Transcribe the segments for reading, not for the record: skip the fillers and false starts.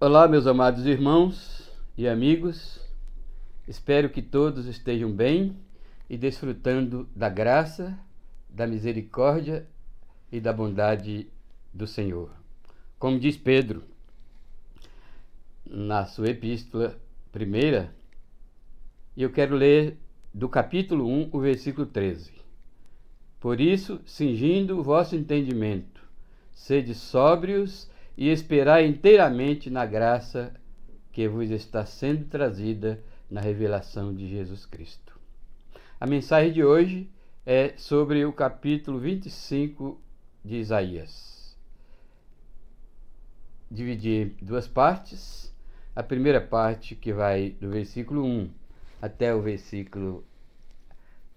Olá, meus amados irmãos e amigos. Espero que todos estejam bem e desfrutando da graça, da misericórdia e da bondade do Senhor. Como diz Pedro na sua epístola primeira, eu quero ler do capítulo 1, o versículo 13. Por isso, cingindo o vosso entendimento, sede sóbrios e esperai inteiramente na graça que vos está sendo trazida na revelação de Jesus Cristo. A mensagem de hoje é sobre o capítulo 25 de Isaías. Dividi em duas partes. A primeira parte, que vai do versículo 1 até o versículo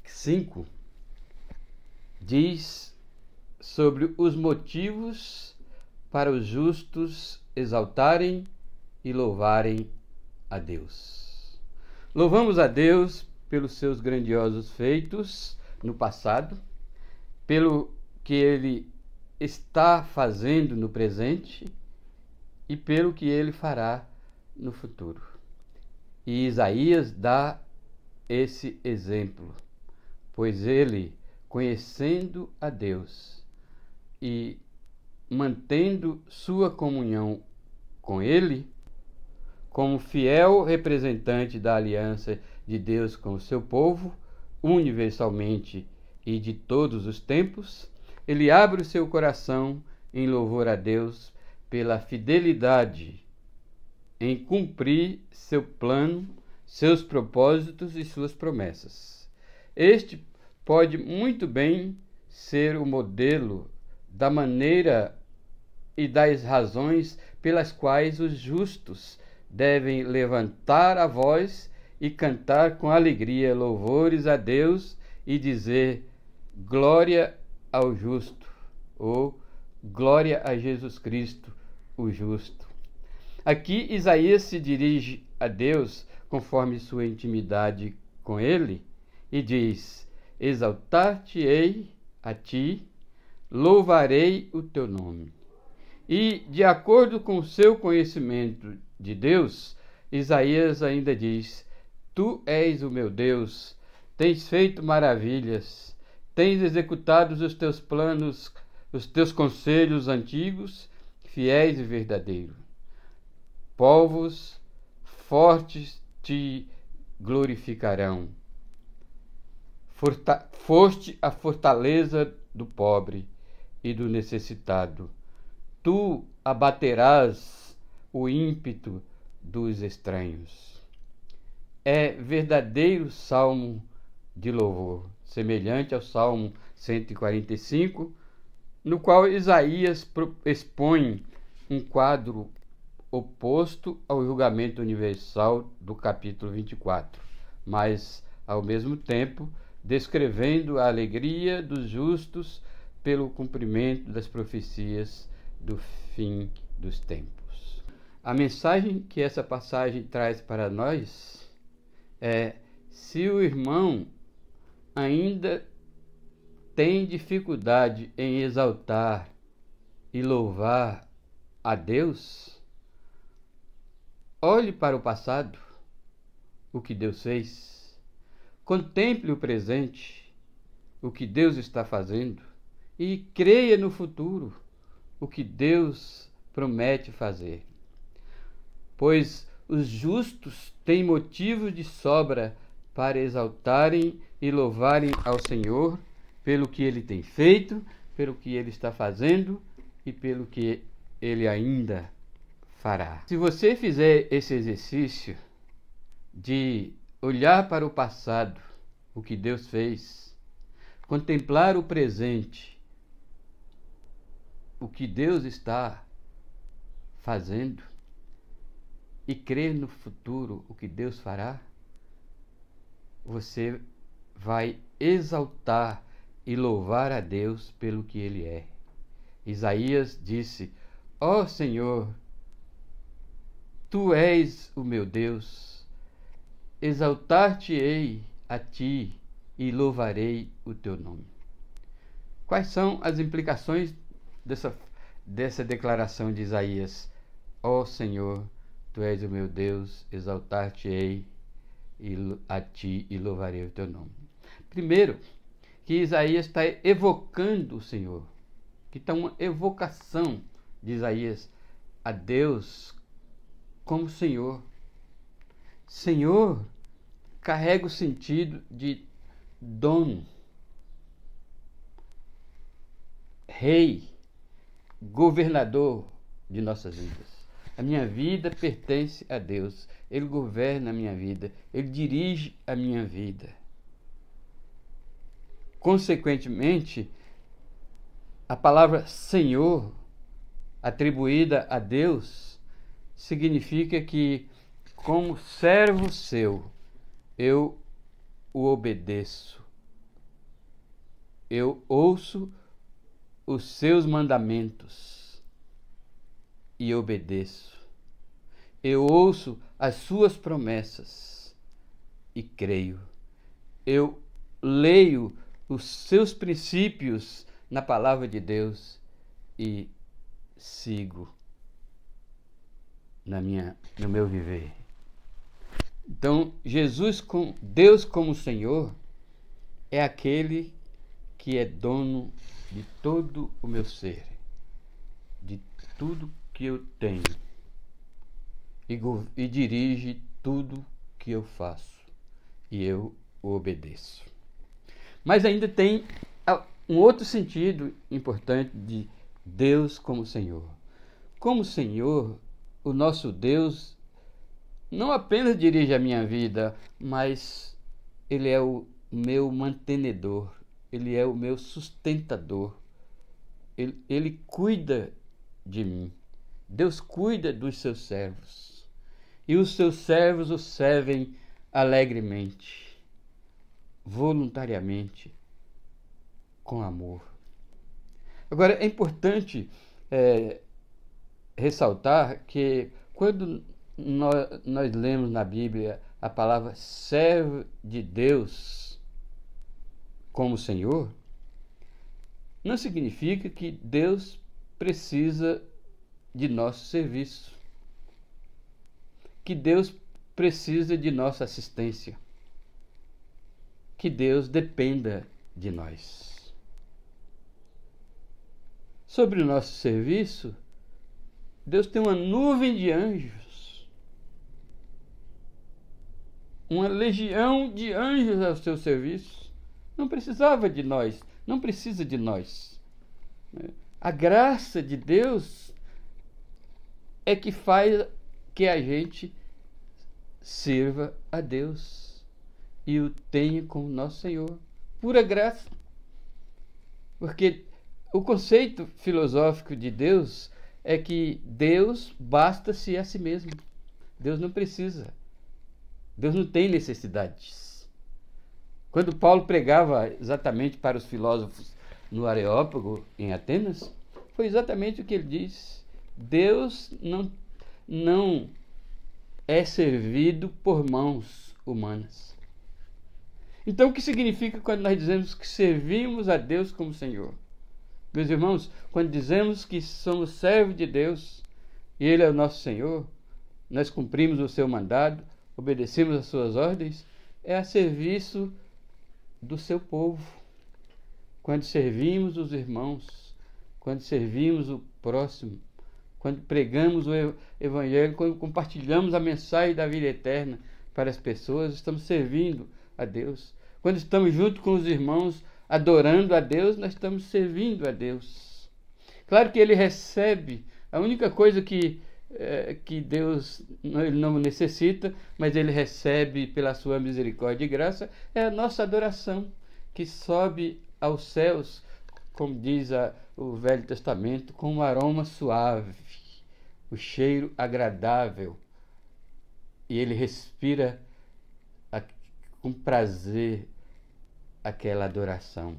5, diz sobre os motivos para os justos exaltarem e louvarem a Deus. Louvamos a Deus pelos seus grandiosos feitos no passado, pelo que Ele está fazendo no presente e pelo que Ele fará no futuro. E Isaías dá esse exemplo, pois ele, conhecendo a Deus e mantendo sua comunhão com Ele, como fiel representante da aliança de Deus com o seu povo, universalmente e de todos os tempos, ele abre o seu coração em louvor a Deus pela fidelidade em cumprir seu plano, seus propósitos e suas promessas. Este pode muito bem ser o modelo da maneira e das razões pelas quais os justos devem levantar a voz e cantar com alegria louvores a Deus e dizer glória ao justo, ou glória a Jesus Cristo, o justo. Aqui Isaías se dirige a Deus conforme sua intimidade com Ele e diz: exaltar-te-ei a ti, louvarei o teu nome. E, de acordo com o seu conhecimento de Deus, Isaías ainda diz: tu és o meu Deus, tens feito maravilhas, tens executado os teus planos, os teus conselhos antigos, fiéis e verdadeiros. Povos fortes te glorificarão. Foste a fortaleza do pobre e do necessitado. Tu abaterás o ímpeto dos estranhos. É verdadeiro salmo de louvor, semelhante ao Salmo 145, no qual Isaías expõe um quadro oposto ao julgamento universal do capítulo 24, mas, ao mesmo tempo, descrevendo a alegria dos justos pelo cumprimento das profecias do fim dos tempos. A mensagem que essa passagem traz para nós é: se o irmão ainda tem dificuldade em exaltar e louvar a Deus, olhe para o passado, o que Deus fez, contemple o presente, o que Deus está fazendo, e creia no futuro, o que Deus promete fazer. Pois os justos têm motivos de sobra para exaltarem e louvarem ao Senhor pelo que Ele tem feito, pelo que Ele está fazendo e pelo que Ele ainda fará. Se você fizer esse exercício de olhar para o passado, o que Deus fez, contemplar o presente, o que Deus está fazendo, e crer no futuro, o que Deus fará, você vai exaltar e louvar a Deus pelo que Ele é. Isaías disse: ó Senhor, tu és o meu Deus, exaltar-te-ei a ti e louvarei o teu nome. Quais são as implicações dessa declaração de Isaías? Ó Senhor, Tu és o meu Deus, exaltar-te-ei a Ti e louvarei o Teu nome. Primeiro, que Isaías está evocando o Senhor, que está uma evocação de Isaías a Deus como Senhor. Senhor carrega o sentido de dono, rei, governador de nossas vidas. A minha vida pertence a Deus. Ele governa a minha vida. Ele dirige a minha vida. Consequentemente, a palavra Senhor, atribuída a Deus, significa que, como servo seu, eu o obedeço. Eu ouço os seus mandamentos e obedeço. Eu ouço as suas promessas e creio. Eu leio os seus princípios na palavra de Deus e sigo no meu viver. Então, Deus como Senhor, é aquele que é dono de todo o meu ser, de tudo que eu tenho, e dirige tudo que eu faço, e eu o obedeço. Mas ainda tem um outro sentido importante de Deus como Senhor. Como Senhor, o nosso Deus não apenas dirige a minha vida, mas Ele é o meu mantenedor, Ele é o meu sustentador, Ele cuida de mim. Deus cuida dos seus servos, e os seus servos o servem alegremente, voluntariamente, com amor. Agora, é importante ressaltar que quando nós lemos na Bíblia a palavra servo de Deus como Senhor, não significa que Deus precisa de nosso serviço, que Deus precisa de nossa assistência, que Deus dependa de nós. Sobre o nosso serviço, Deus tem uma nuvem de anjos, uma legião de anjos ao seu serviço. Não precisava de nós, não precisa de nós. A graça de Deus é que faz que a gente sirva a Deus e o tenha como nosso Senhor. Pura graça. Porque o conceito filosófico de Deus é que Deus basta-se a si mesmo. Deus não precisa. Deus não tem necessidades. Quando Paulo pregava exatamente para os filósofos no Areópago, em Atenas, foi exatamente o que ele disse. Deus não é servido por mãos humanas. Então, o que significa quando nós dizemos que servimos a Deus como Senhor? Meus irmãos, quando dizemos que somos servos de Deus e Ele é o nosso Senhor, nós cumprimos o seu mandado, obedecemos as suas ordens, é a serviço do seu povo. Quando servimos os irmãos, quando servimos o próximo, quando pregamos o Evangelho, quando compartilhamos a mensagem da vida eterna para as pessoas, estamos servindo a Deus. Quando estamos junto com os irmãos, adorando a Deus, nós estamos servindo a Deus. Claro que Ele recebe, a única coisa que Deus ele não necessita, mas Ele recebe pela sua misericórdia e graça, é a nossa adoração, que sobe aos céus, como diz o Velho Testamento, com um aroma suave, o cheiro agradável, e Ele respira com prazer aquela adoração,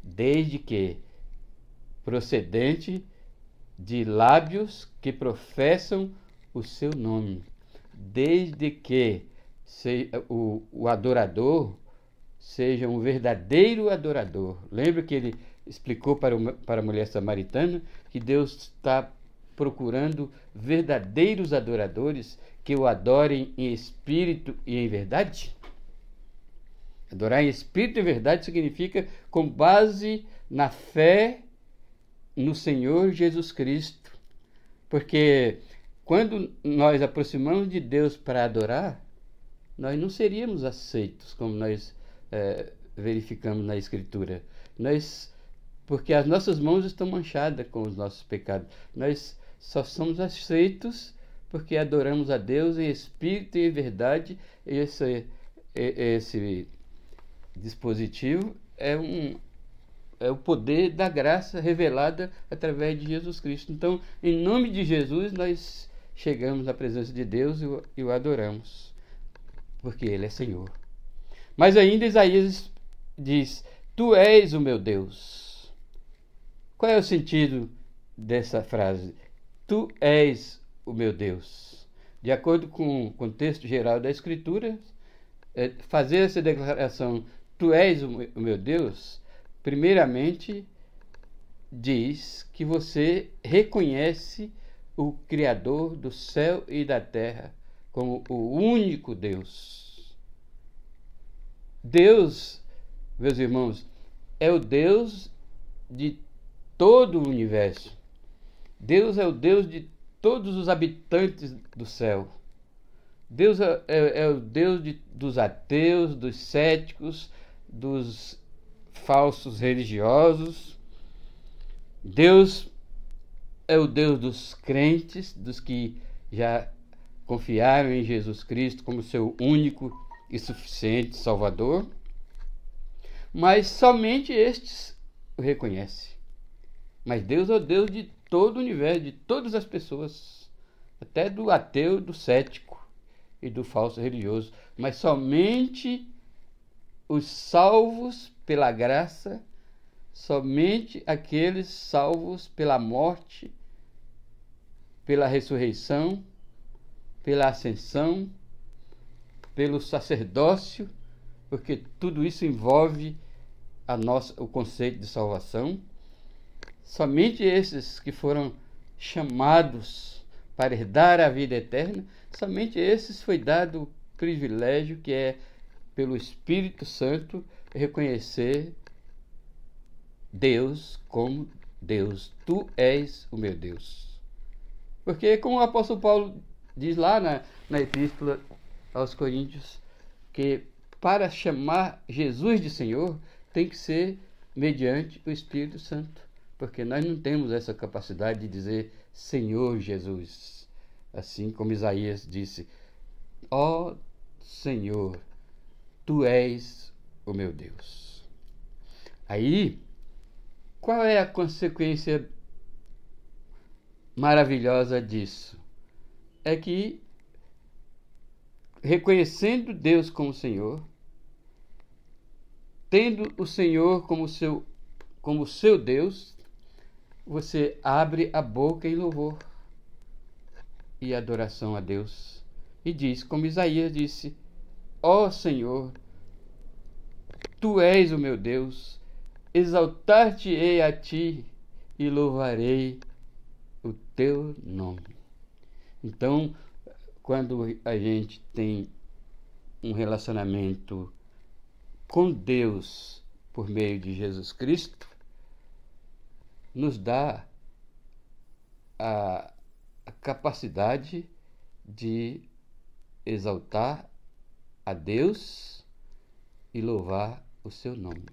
desde que procedente de lábios que professam o seu nome, desde que o adorador seja um verdadeiro adorador. Lembra que ele explicou para a mulher samaritana que Deus está procurando verdadeiros adoradores que o adorem em espírito e em verdade? Adorar em espírito e verdade significa com base na fé no Senhor Jesus Cristo. Porque quando nós aproximamos de Deus para adorar, nós não seríamos aceitos, como nós verificamos na Escritura. Porque as nossas mãos estão manchadas com os nossos pecados. Nós só somos aceitos porque adoramos a Deus em espírito e em verdade. Esse dispositivo é o poder da graça revelada através de Jesus Cristo. Então, em nome de Jesus, nós chegamos à presença de Deus e o adoramos, porque Ele é Senhor. Mas ainda Isaías diz: Tu és o meu Deus. Qual é o sentido dessa frase? Tu és o meu Deus. De acordo com o contexto geral da Escritura, fazer essa declaração, Tu és o meu Deus, primeiramente diz que você reconhece o Criador do céu e da terra como o único Deus. Deus, meus irmãos, é o Deus de todo o universo. Deus é o Deus de todos os habitantes do céu. Deus é o Deus dos ateus, dos céticos, dos falsos religiosos. Deus é o Deus dos crentes, dos que já confiaram em Jesus Cristo como seu único e suficiente Salvador. Mas somente estes o reconhecem. Mas Deus é o Deus de todo o universo, de todas as pessoas, até do ateu, do cético e do falso religioso. Mas somente os salvos pela graça, somente aqueles salvos pela morte, pela ressurreição, pela ascensão, pelo sacerdócio, porque tudo isso envolve o conceito de salvação. Somente esses que foram chamados para herdar a vida eterna, somente esses foi dado o privilégio que é, pelo Espírito Santo, reconhecer Deus como Deus. Tu és o meu Deus. Porque, como o apóstolo Paulo diz lá na Epístola aos Coríntios, que para chamar Jesus de Senhor tem que ser mediante o Espírito Santo. Porque nós não temos essa capacidade de dizer Senhor Jesus. Assim como Isaías disse: Ó Senhor, Tu és o meu Deus. Aí, qual é a consequência maravilhosa disso? É que, reconhecendo Deus como Senhor, tendo o Senhor como seu Deus, você abre a boca em louvor e adoração a Deus. E diz, como Isaías disse: Ó Senhor, Tu és o meu Deus, exaltar-te-ei a Ti e louvarei o Teu nome. Então, quando a gente tem um relacionamento com Deus por meio de Jesus Cristo, nos dá a capacidade de exaltar a Deus e louvar o seu nome.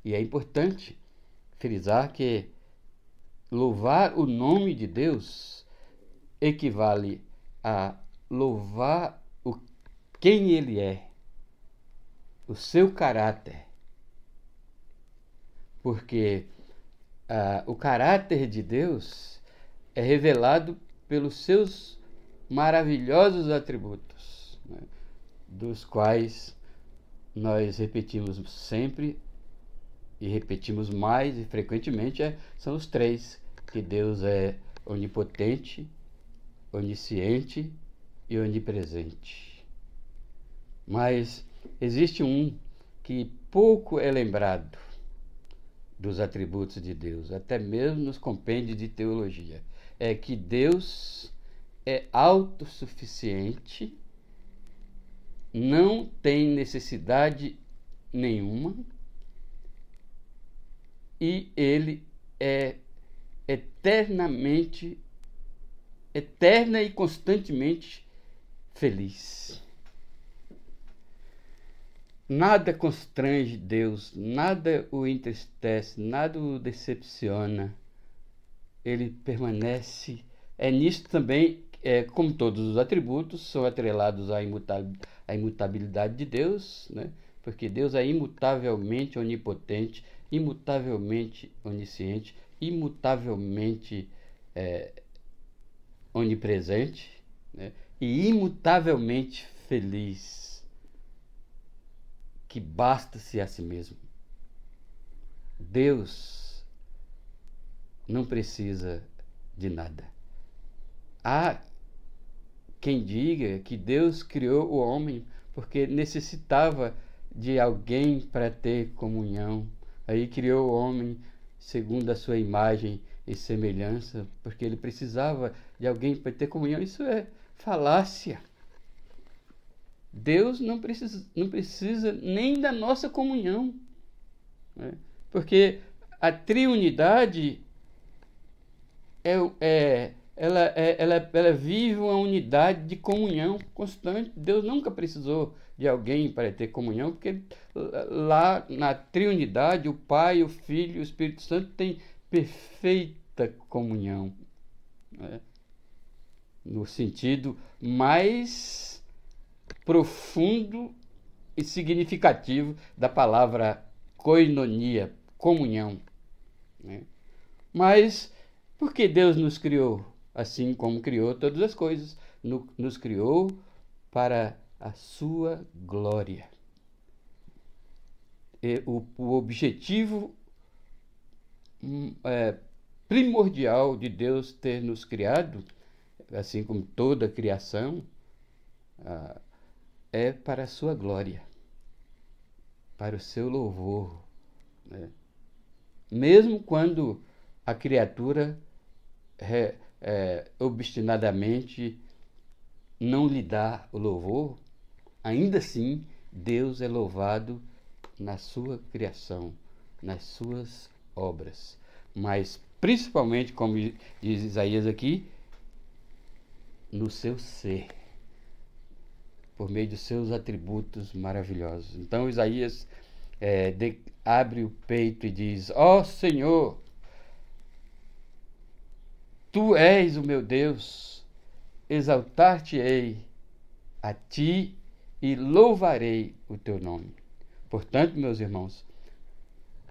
E é importante frisar que louvar o nome de Deus equivale a louvar quem Ele é, o seu caráter. Porque o caráter de Deus é revelado pelos seus maravilhosos atributos, né, dos quais nós repetimos sempre e repetimos mais e frequentemente, são os três: que Deus é onipotente, onisciente e onipresente. Mas existe um que pouco é lembrado, dos atributos de Deus, até mesmo nos compêndios de teologia, é que Deus é autossuficiente, não tem necessidade nenhuma e ele é eterna e constantemente feliz. Nada constrange Deus, nada o entristece, nada o decepciona. Ele permanece. É nisso também, como todos os atributos, são atrelados à imutabilidade de Deus, né? Porque Deus é imutavelmente onipotente, imutavelmente onisciente, imutavelmente onipresente, né? E imutavelmente feliz, que basta-se a si mesmo. Deus não precisa de nada. Há quem diga que Deus criou o homem porque necessitava de alguém para ter comunhão. Aí criou o homem segundo a sua imagem e semelhança, porque ele precisava de alguém para ter comunhão. Isso é falácia. Deus não precisa nem da nossa comunhão, né? Porque a triunidade ela vive uma unidade de comunhão constante. Deus nunca precisou de alguém para ter comunhão, porque lá na triunidade o Pai, o Filho e o Espírito Santo têm perfeita comunhão, né? No sentido mais profundo e significativo da palavra koinonia, comunhão, né? Mas por que Deus nos criou assim como criou todas as coisas? Nos criou para a sua glória. E o objetivo primordial de Deus ter nos criado, assim como toda a criação, é para a sua glória, para o seu louvor, né? Mesmo quando a criatura obstinadamente não lhe dá o louvor, ainda assim Deus é louvado na sua criação, nas suas obras, mas principalmente, como diz Isaías aqui, no seu ser, por meio dos seus atributos maravilhosos. Então Isaías abre o peito e diz: ó Senhor, Tu és o meu Deus, exaltar-te-ei a Ti e louvarei o Teu nome. Portanto, meus irmãos,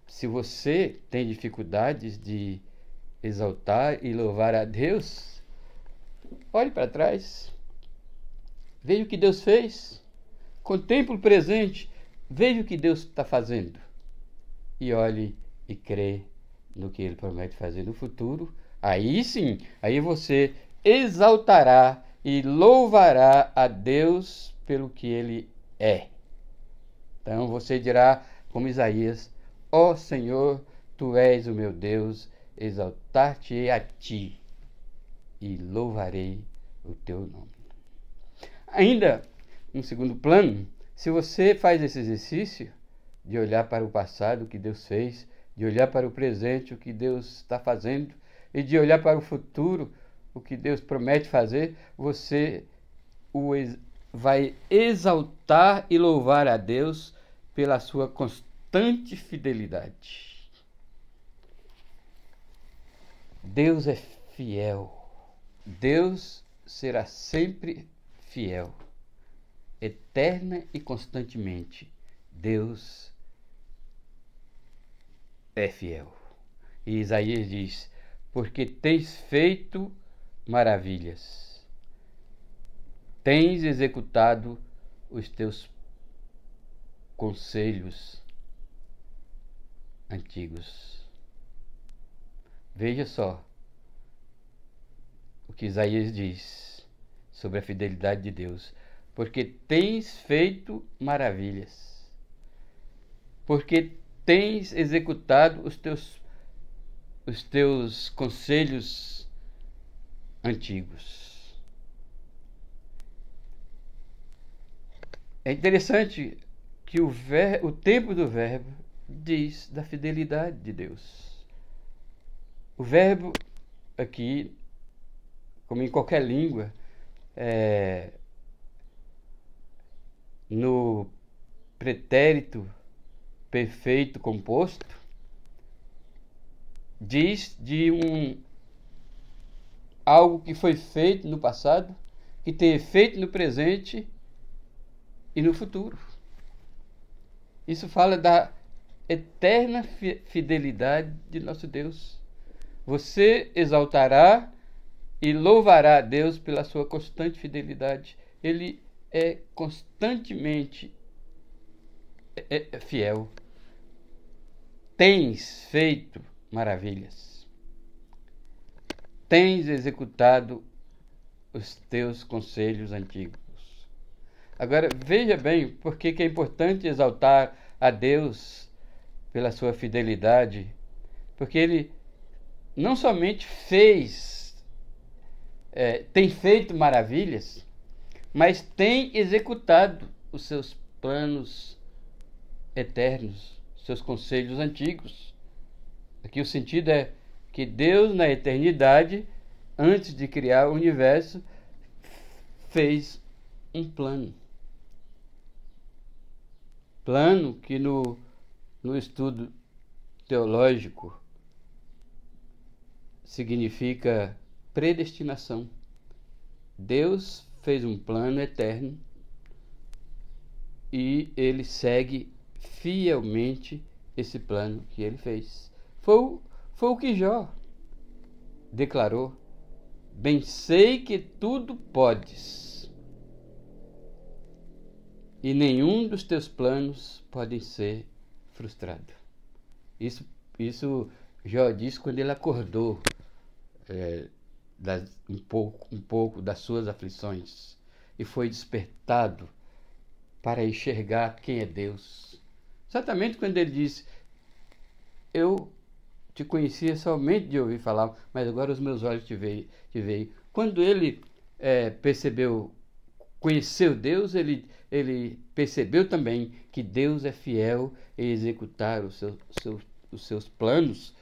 se você tem dificuldades de exaltar e louvar a Deus, olhe para trás, veja o que Deus fez, contemple o presente, veja o que Deus está fazendo e olhe e crê no que Ele promete fazer no futuro. Aí sim, aí você exaltará e louvará a Deus pelo que Ele é. Então você dirá, como Isaías: ó Senhor, Tu és o meu Deus, exaltar-te-ei a Ti e louvarei o Teu nome. Ainda, um segundo plano, se você faz esse exercício de olhar para o passado, o que Deus fez, de olhar para o presente, o que Deus está fazendo, e de olhar para o futuro, o que Deus promete fazer, você vai exaltar e louvar a Deus pela sua constante fidelidade. Deus é fiel. Deus será sempre fiel, eterna e constantemente. Deus é fiel. E Isaías diz: porque tens feito maravilhas, tens executado os teus conselhos antigos. Veja só o que Isaías diz sobre a fidelidade de Deus. Porque tens feito maravilhas, porque tens executado os teus conselhos antigos. É interessante que o tempo do verbo diz da fidelidade de Deus. O verbo aqui, como em qualquer língua, no pretérito perfeito composto, diz de algo que foi feito no passado, que tem efeito no presente e no futuro. Isso fala da eterna fidelidade de nosso Deus. Você exaltará e louvará a Deus pela sua constante fidelidade. Ele é constantemente fiel. Tens feito maravilhas. Tens executado os teus conselhos antigos. Agora, veja bem por que é importante exaltar a Deus pela sua fidelidade. Porque Ele não somente tem feito maravilhas, mas tem executado os seus planos eternos, seus conselhos antigos. Aqui o sentido é que Deus, na eternidade, antes de criar o universo, fez um plano. Plano que no estudo teológico significa predestinação. Deus fez um plano eterno e ele segue fielmente esse plano que ele fez. Foi o que Jó declarou: bem sei que tudo podes, e nenhum dos teus planos pode ser frustrado. Isso Jó disse quando ele acordou um pouco das suas aflições e foi despertado para enxergar quem é Deus. Exatamente quando ele disse: eu te conhecia somente de ouvir falar, mas agora os meus olhos te veem. Quando ele conheceu Deus, ele percebeu também que Deus é fiel em executar os seus planos,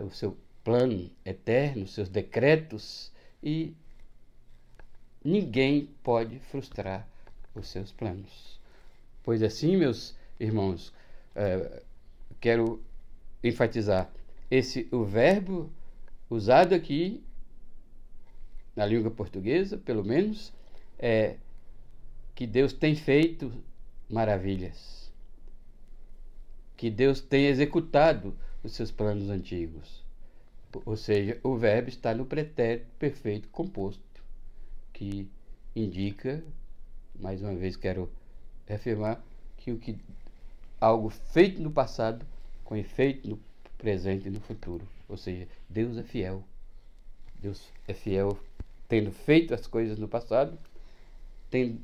o seu plano eterno, os seus decretos, e ninguém pode frustrar os seus planos. Pois assim, meus irmãos, quero enfatizar o verbo usado aqui na língua portuguesa, pelo menos, é que Deus tem feito maravilhas, que Deus tem executado os seus planos antigos. Ou seja, o verbo está no pretérito perfeito composto, que indica, mais uma vez quero afirmar, que algo feito no passado com efeito no presente e no futuro. Ou seja, Deus é fiel. Deus é fiel tendo feito as coisas no passado,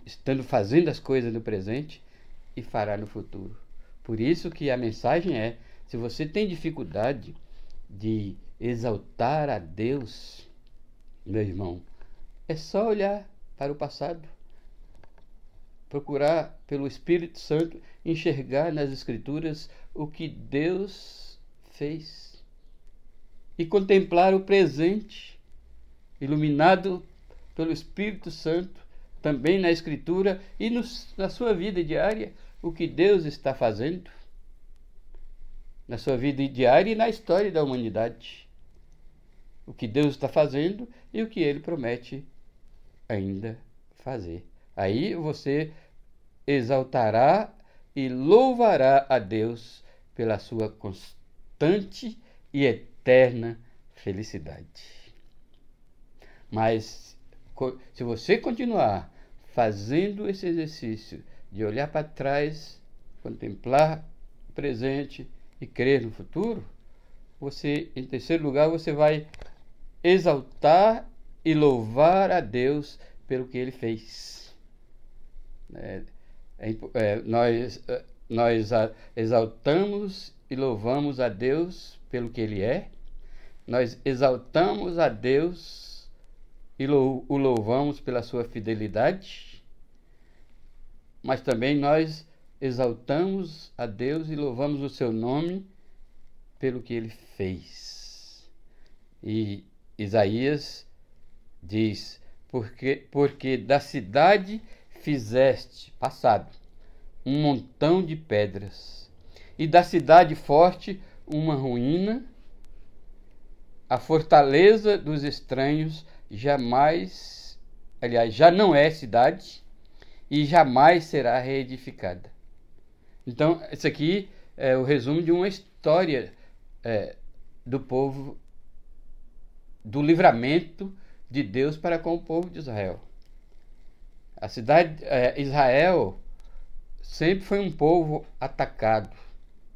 estando fazendo as coisas no presente e fará no futuro. Por isso que a mensagem é: se você tem dificuldade de exaltar a Deus, meu irmão, é só olhar para o passado, procurar pelo Espírito Santo enxergar nas Escrituras o que Deus fez e contemplar o presente, iluminado pelo Espírito Santo, também na Escritura e na sua vida diária, o que Deus está fazendo na sua vida diária e na história da humanidade. O que Deus está fazendo e o que Ele promete ainda fazer. Aí você exaltará e louvará a Deus pela sua constante e eterna felicidade. Mas se você continuar fazendo esse exercício de olhar para trás, contemplar o presente e crer no futuro, em terceiro lugar, você vai exaltar e louvar a Deus pelo que Ele fez. Nós exaltamos e louvamos a Deus pelo que Ele é. Nós exaltamos a Deus e o louvamos pela sua fidelidade. Mas também nós exaltamos a Deus e louvamos o seu nome pelo que Ele fez. E Isaías diz: porque da cidade fizeste, passado, um montão de pedras, e da cidade forte uma ruína, a fortaleza dos estranhos jamais, aliás, já não é cidade e jamais será reedificada. Então, isso aqui é o resumo de uma história do povo, do livramento de Deus para com o povo de Israel. A cidade Israel sempre foi um povo atacado,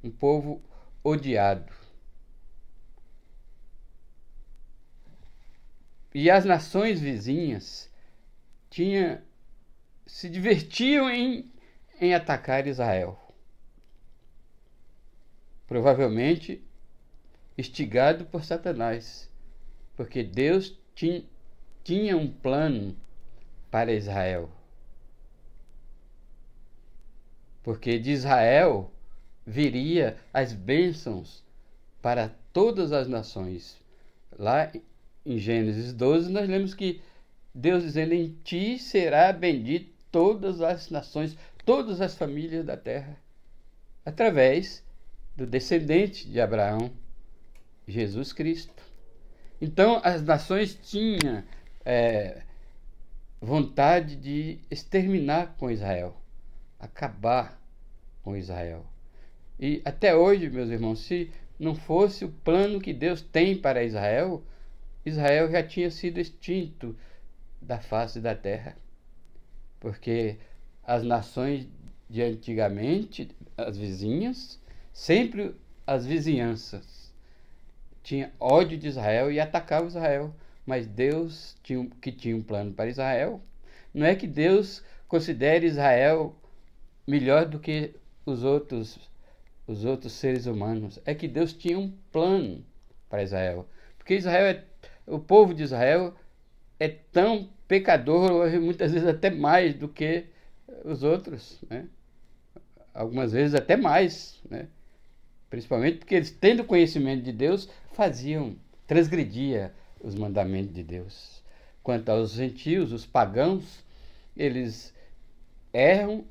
um povo odiado. E as nações vizinhas se divertiam em atacar Israel. Provavelmente instigado por Satanás, porque Deus tinha um plano para Israel. Porque de Israel viria as bênçãos para todas as nações. Lá em Gênesis 12 nós lemos que Deus dizendo: em ti será bendito todas as nações, todas as famílias da terra, através do descendente de Abraão, Jesus Cristo. Então as nações tinham vontade de exterminar com Israel, acabar com Israel. E até hoje, meus irmãos, se não fosse o plano que Deus tem para Israel, Israel já tinha sido extinto da face da terra. Porque as nações de antigamente, as vizinhas, sempre as vizinhanças, tinha ódio de Israel e atacava Israel. Mas Deus tinha um plano para Israel. Não é que Deus considere Israel melhor do que os outros seres humanos. É que Deus tinha um plano para Israel. Porque o povo de Israel é tão pecador, muitas vezes até mais do que os outros, né? Algumas vezes até mais, né? Principalmente porque eles, tendo conhecimento de Deus, transgredia os mandamentos de Deus. Quanto aos gentios, os pagãos, eles erram,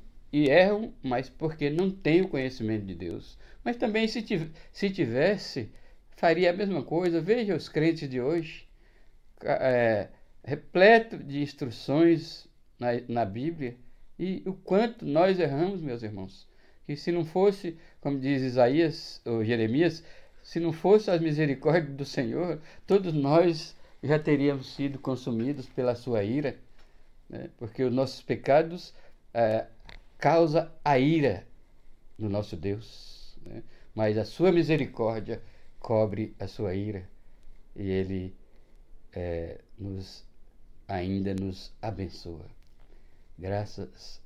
mas porque não têm o conhecimento de Deus. Mas também, se tivesse, faria a mesma coisa. Veja os crentes de hoje, repleto de instruções na Bíblia, e o quanto nós erramos, meus irmãos. Que se não fosse, como diz Isaías ou Jeremias, se não fosse as misericórdias do Senhor, todos nós já teríamos sido consumidos pela sua ira, né? Porque os nossos pecados causam a ira do nosso Deus, né? Mas a sua misericórdia cobre a sua ira, e Ele ainda nos abençoa. Graças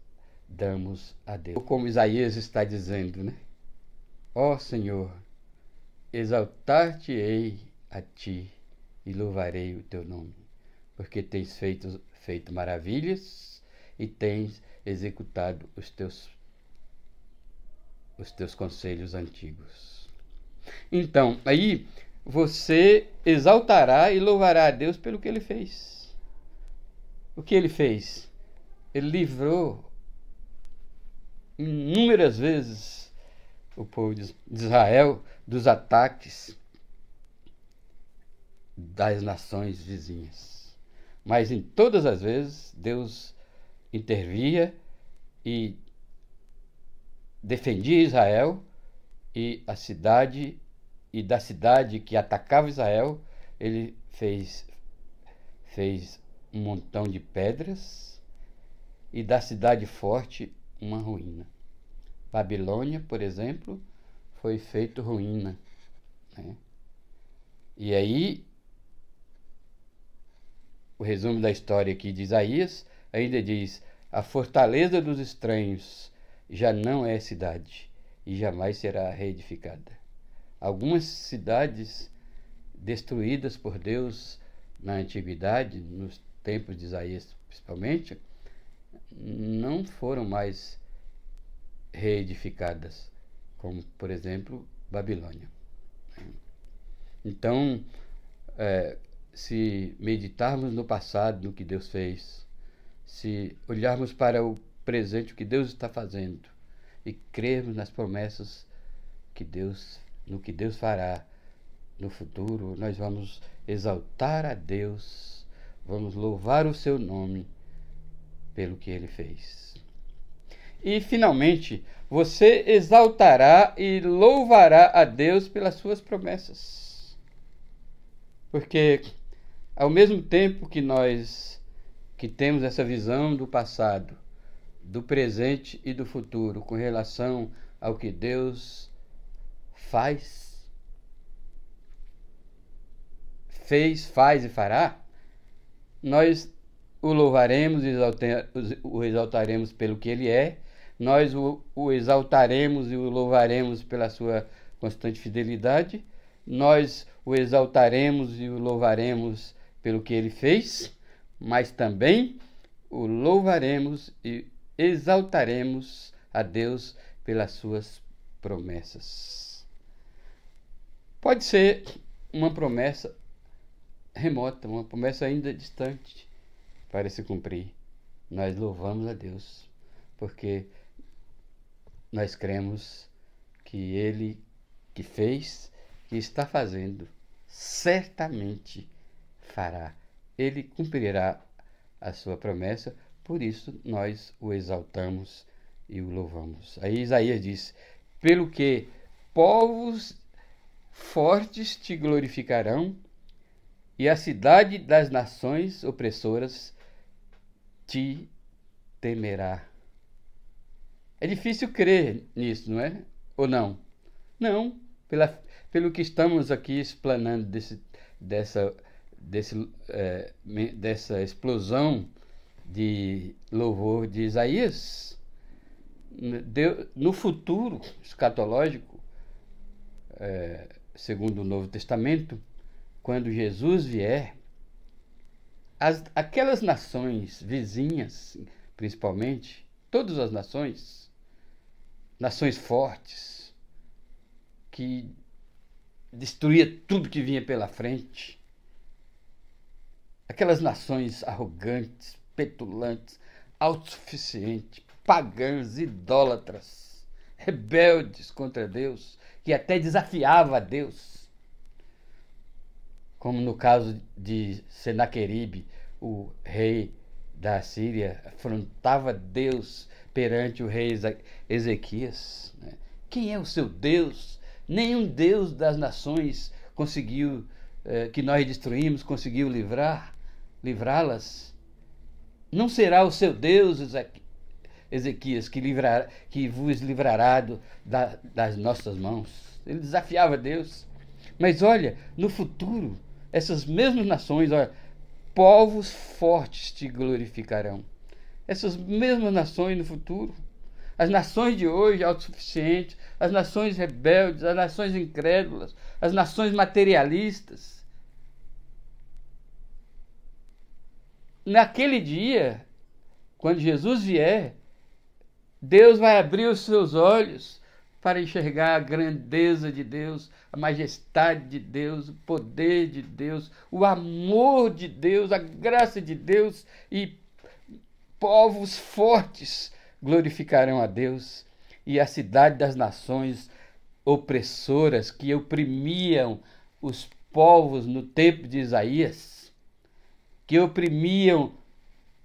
damos a Deus. Como Isaías está dizendo, né? Ó Senhor, exaltar-te-ei a ti e louvarei o teu nome, porque tens feito maravilhas e tens executado os teus conselhos antigos. Então, aí você exaltará e louvará a Deus pelo que Ele fez. O que Ele fez? Ele livrou inúmeras vezes o povo de Israel dos ataques das nações vizinhas. Mas em todas as vezes Deus intervia e defendia Israel, e da cidade que atacava Israel, Ele fez um montão de pedras, e da cidade forte uma ruína. Babilônia, por exemplo, foi feito ruína, né? E aí, o resumo da história aqui de Isaías ainda diz: a fortaleza dos estranhos já não é cidade e jamais será reedificada. Algumas cidades destruídas por Deus na antiguidade, nos tempos de Isaías principalmente, não foram mais reedificadas, como, por exemplo, Babilônia. Então, se meditarmos no passado, no que Deus fez, se olharmos para o presente, o que Deus está fazendo, e crermos nas promessas no que Deus fará no futuro, nós vamos exaltar a Deus, vamos louvar o seu nome pelo que ele fez. E, finalmente, você exaltará e louvará a Deus pelas suas promessas. Porque, ao mesmo tempo que temos essa visão do passado, do presente e do futuro com relação ao que Deus faz e fará, nós o louvaremos e o exaltaremos pelo que ele é, nós o exaltaremos e o louvaremos pela sua constante fidelidade, nós o exaltaremos e o louvaremos pelo que ele fez, mas também o louvaremos e exaltaremos a Deus pelas suas promessas. Pode ser uma promessa remota, uma promessa ainda distante para se cumprir. Nós louvamos a Deus, porque nós cremos que Ele que fez, que está fazendo, certamente fará. Ele cumprirá a sua promessa, por isso nós o exaltamos e o louvamos. Aí Isaías diz: pelo que povos fortes te glorificarão, e a cidade das nações opressoras te temerá. É difícil crer nisso, não é? Ou não? Não, pelo que estamos aqui explanando dessa explosão de louvor de Isaías, no futuro escatológico, segundo o Novo Testamento, quando Jesus vier, aquelas nações vizinhas, principalmente, todas as nações fortes, que destruía tudo que vinha pela frente, aquelas nações arrogantes, petulantes, autossuficientes, pagãs, idólatras, rebeldes contra Deus, que até desafiava a Deus, como no caso de Senaqueribe, o rei da Síria, afrontava Deus perante o rei Ezequias. Quem é o seu Deus? Nenhum Deus das nações conseguiu, que nós destruímos, conseguiu livrá-las. Não será o seu Deus, Ezequias, que vos livrará das nossas mãos. Ele desafiava Deus. Mas olha, no futuro, essas mesmas nações, olha, povos fortes te glorificarão. Essas mesmas nações no futuro, as nações de hoje autossuficientes, as nações rebeldes, as nações incrédulas, as nações materialistas. Naquele dia, quando Jesus vier, Deus vai abrir os seus olhos para enxergar a grandeza de Deus, a majestade de Deus, o poder de Deus, o amor de Deus, a graça de Deus, e povos fortes glorificarão a Deus, e a cidade das nações opressoras que oprimiam os povos no tempo de Isaías, que oprimiam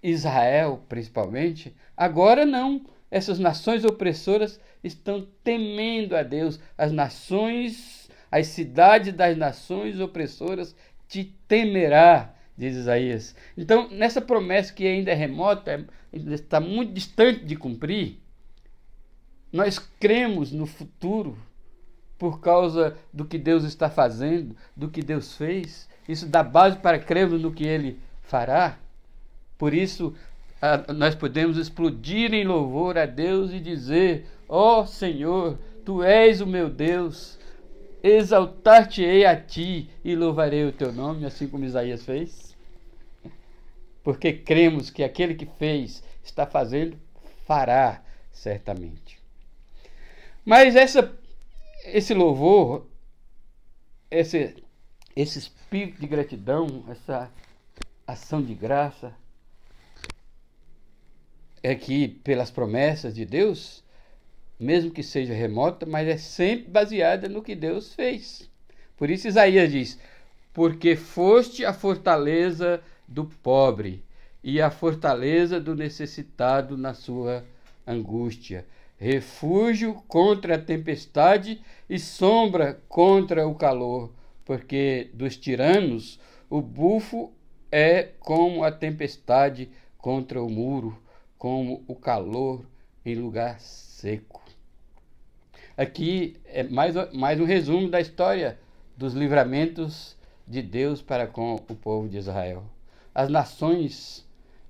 Israel principalmente, agora não. Essas nações opressoras estão temendo a Deus. As cidades das nações opressoras te temerá, diz Isaías. Então, nessa promessa que ainda é remota, está muito distante de cumprir, nós cremos no futuro por causa do que Deus está fazendo, do que Deus fez. Isso dá base para crermos no que Ele fará. Por isso, nós podemos explodir em louvor a Deus e dizer: ó Senhor, Tu és o meu Deus, exaltar-te-ei a ti e louvarei o teu nome, assim como Isaías fez. Porque cremos que aquele que fez, está fazendo, fará certamente. Mas esse louvor, esse espírito de gratidão, essa ação de graça, é que pelas promessas de Deus, mesmo que seja remota, mas é sempre baseada no que Deus fez. Por isso Isaías diz: porque foste a fortaleza do pobre e a fortaleza do necessitado na sua angústia, refúgio contra a tempestade e sombra contra o calor, porque dos tiranos o bufo é como a tempestade contra o muro, como o calor em lugar seco. Aqui é mais um resumo da história dos livramentos de Deus para com o povo de Israel. As nações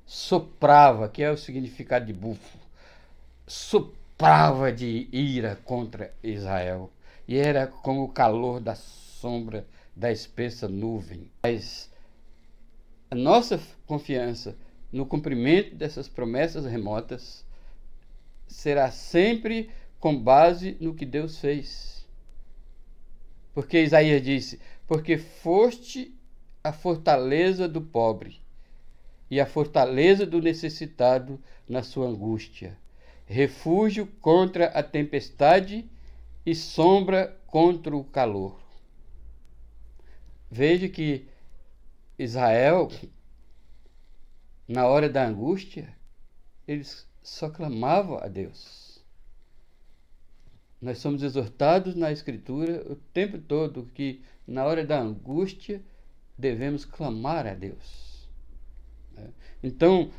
soprava, que é o significado de bufo, soprava de ira contra Israel, e era como o calor da sombra da espessa nuvem. Mas a nossa confiança no cumprimento dessas promessas remotas será sempre com base no que Deus fez. Porque Isaías disse: porque foste a fortaleza do pobre e a fortaleza do necessitado na sua angústia, refúgio contra a tempestade e sombra contra o calor. Veja que Israel, na hora da angústia, eles só clamavam a Deus. Nós somos exortados na Escritura o tempo todo que, na hora da angústia, devemos clamar a Deus. Então,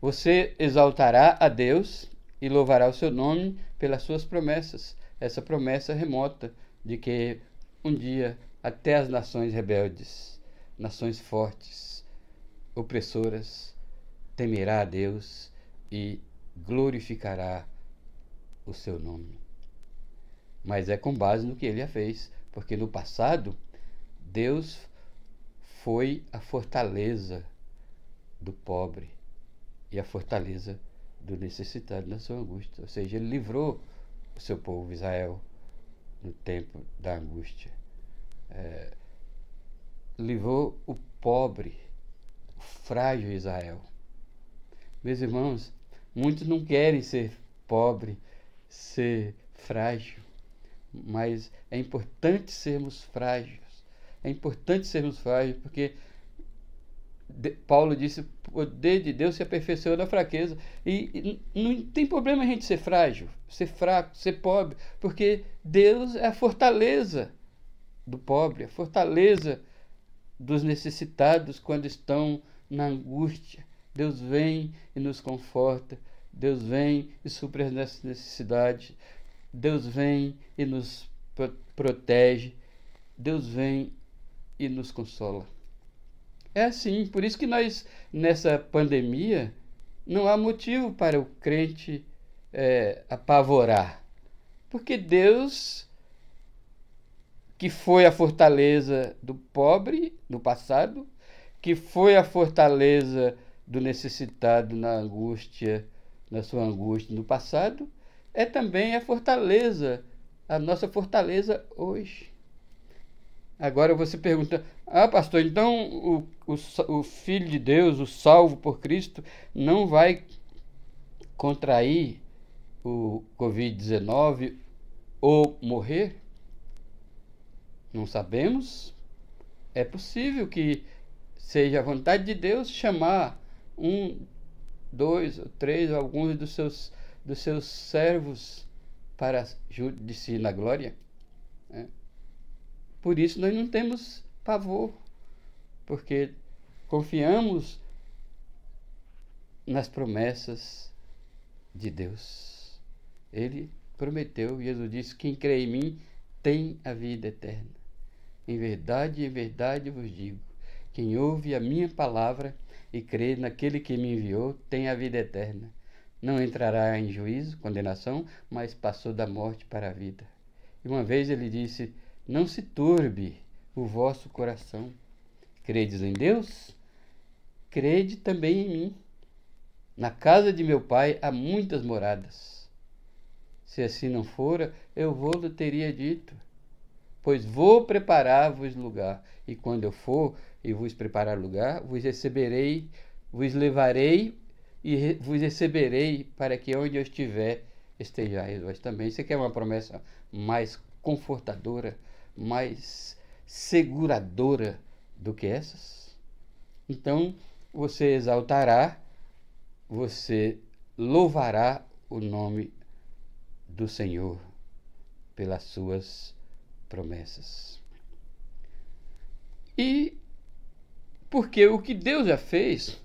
você exaltará a Deus e louvará o seu nome pelas suas promessas. Essa promessa remota de que um dia até as nações rebeldes, nações fortes, opressoras, temerá a Deus e glorificará o seu nome. Mas é com base no que ele já fez, porque no passado Deus foi a fortaleza do pobre e a fortaleza do necessitado na sua angústia. Ou seja, ele livrou o seu povo Israel no tempo da angústia. Livrou o pobre, o frágil Israel. Meus irmãos, muitos não querem ser pobre, ser frágil, mas é importante sermos frágeis. É importante sermos frágeis, porque Paulo disse: o poder de Deus se aperfeiçoa na fraqueza. E não tem problema a gente ser frágil, ser fraco, ser pobre, porque Deus é a fortaleza do pobre, a fortaleza dos necessitados quando estão na angústia. Deus vem e nos conforta, Deus vem e supre as nossas necessidades, Deus vem e nos protege, Deus vem e nos consola. É assim, por isso que nós, nessa pandemia, não há motivo para o crente apavorar. Porque Deus, que foi a fortaleza do pobre no passado, que foi a fortaleza do necessitado na angústia, na sua angústia no passado, é também a fortaleza, a nossa fortaleza hoje. Agora você pergunta: pastor, então o Filho de Deus, o salvo por Cristo, não vai contrair o Covid-19 ou morrer? Não sabemos. É possível que seja a vontade de Deus chamar 1, 2 ou 3, alguns dos seus servos para junto de si na glória. Por isso nós não temos pavor, porque confiamos nas promessas de Deus. Ele prometeu, Jesus disse: quem crê em mim tem a vida eterna. Em verdade vos digo, quem ouve a minha palavra e crê naquele que me enviou tem a vida eterna. Não entrará em juízo, condenação, mas passou da morte para a vida. E uma vez ele disse: não se turbe o vosso coração. Credes em Deus? Crede também em mim. Na casa de meu pai há muitas moradas. Se assim não fora, eu vou-lhe teria dito. Pois vou preparar-vos lugar. E quando eu for e vos preparar lugar, vos receberei, vos levarei e vos receberei, para que onde eu estiver, estejais vós também. Você quer uma promessa mais confortadora, mais seguradora do que essas? Então, você exaltará, você louvará o nome do Senhor pelas suas promessas. E porque o que Deus já fez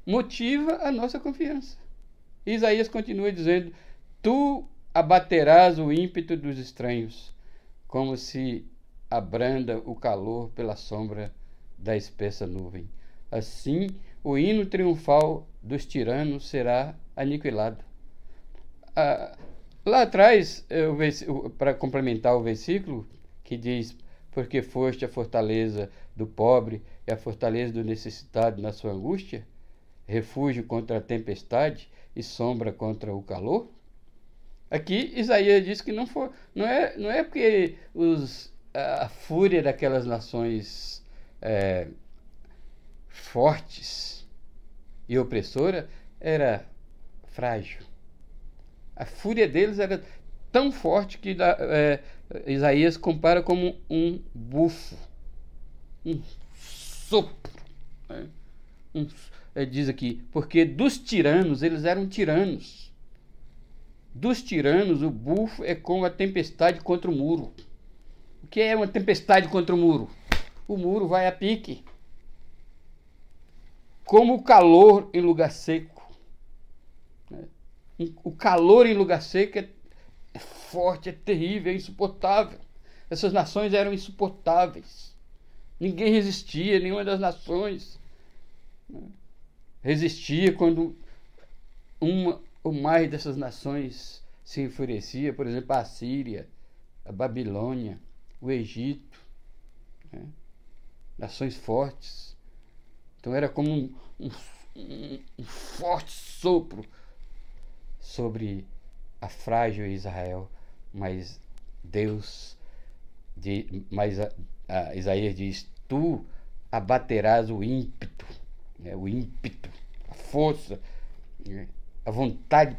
motiva a nossa confiança. Isaías continua dizendo: tu abaterás o ímpeto dos estranhos, como se abranda o calor pela sombra da espessa nuvem. Assim, o hino triunfal dos tiranos será aniquilado. Lá atrás, para complementar o versículo, que diz: porque foste a fortaleza do pobre e a fortaleza do necessitado na sua angústia, refúgio contra a tempestade e sombra contra o calor. Aqui Isaías diz que não é porque a fúria daquelas nações fortes e opressora era frágil. A fúria deles era tão forte que Isaías compara como um bufo, um sopro. Diz aqui, porque dos tiranos, eles eram tiranos. Dos tiranos, o bufo é como a tempestade contra o muro. O que é uma tempestade contra o muro? O muro vai a pique. Como o calor em lugar seco. O calor em lugar seco é forte, é terrível, é insuportável. Essas nações eram insuportáveis. Ninguém resistia, nenhuma das nações resistia quando uma ou mais dessas nações se enfurecia. Por exemplo, a Síria, a Babilônia, o Egito, nações fortes. Então era como um forte sopro sobre a frágil Israel. Mas Isaías diz: tu abaterás o ímpeto, a força, a vontade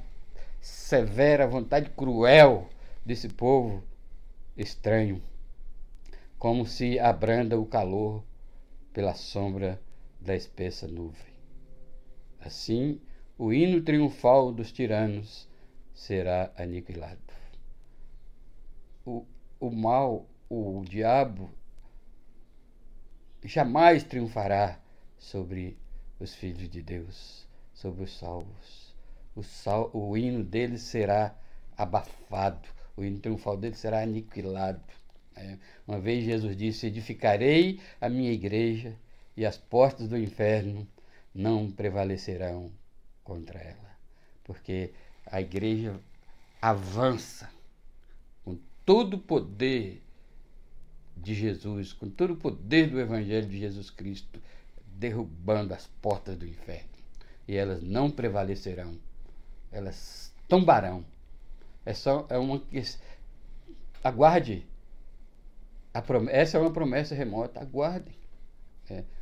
severa, a vontade cruel desse povo estranho, como se abranda o calor pela sombra da espessa nuvem. Assim, o hino triunfal dos tiranos será aniquilado. O mal, o diabo, jamais triunfará sobre os filhos de Deus, sobre os salvos. O hino deles será abafado, o hino triunfal deles será aniquilado. Uma vez Jesus disse: edificarei a minha igreja e as portas do inferno não prevalecerão contra ela. Porque a igreja avança com todo o poder de Jesus, com todo o poder do Evangelho de Jesus Cristo, derrubando as portas do inferno. E elas não prevalecerão, elas tombarão. Aguarde. Essa é uma promessa remota. Aguardem.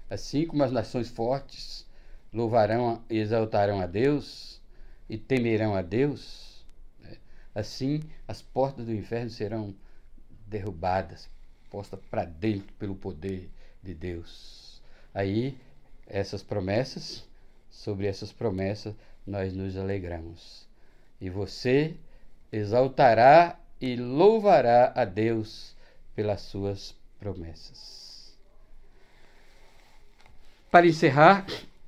Assim como as nações fortes louvarão e exaltarão a Deus e temerão a Deus, assim as portas do inferno serão derrubadas, postas para dentro pelo poder de Deus. Aí, sobre essas promessas, nós nos alegramos. E você exaltará e louvará a Deus pelas suas promessas. Para encerrar,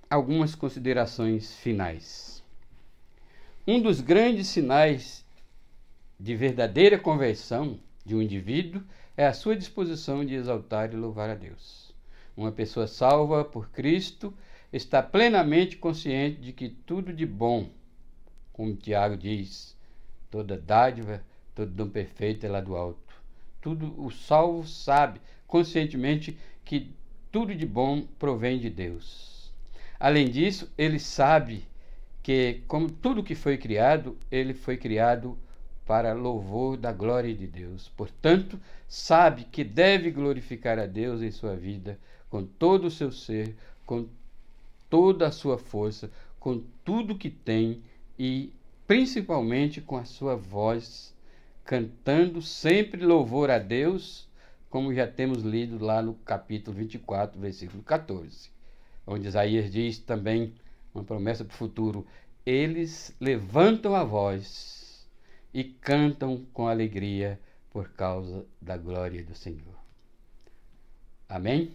algumas considerações finais. Um dos grandes sinais de verdadeira conversão de um indivíduo é a sua disposição de exaltar e louvar a Deus. Uma pessoa salva por Cristo está plenamente consciente de que tudo de bom, como Tiago diz, toda dádiva, todo dom perfeito é lá do alto, o salvo sabe conscientemente que tudo de bom provém de Deus. Além disso, ele sabe que, como tudo que foi criado, ele foi criado para louvor da glória de Deus. Portanto, sabe que deve glorificar a Deus em sua vida com todo o seu ser, com toda a sua força, com tudo que tem e principalmente com a sua voz, cantando sempre louvor a Deus, como já temos lido lá no capítulo 24, versículo 14, onde Isaías diz também uma promessa para o futuro: eles levantam a voz e cantam com alegria por causa da glória do Senhor. Amém?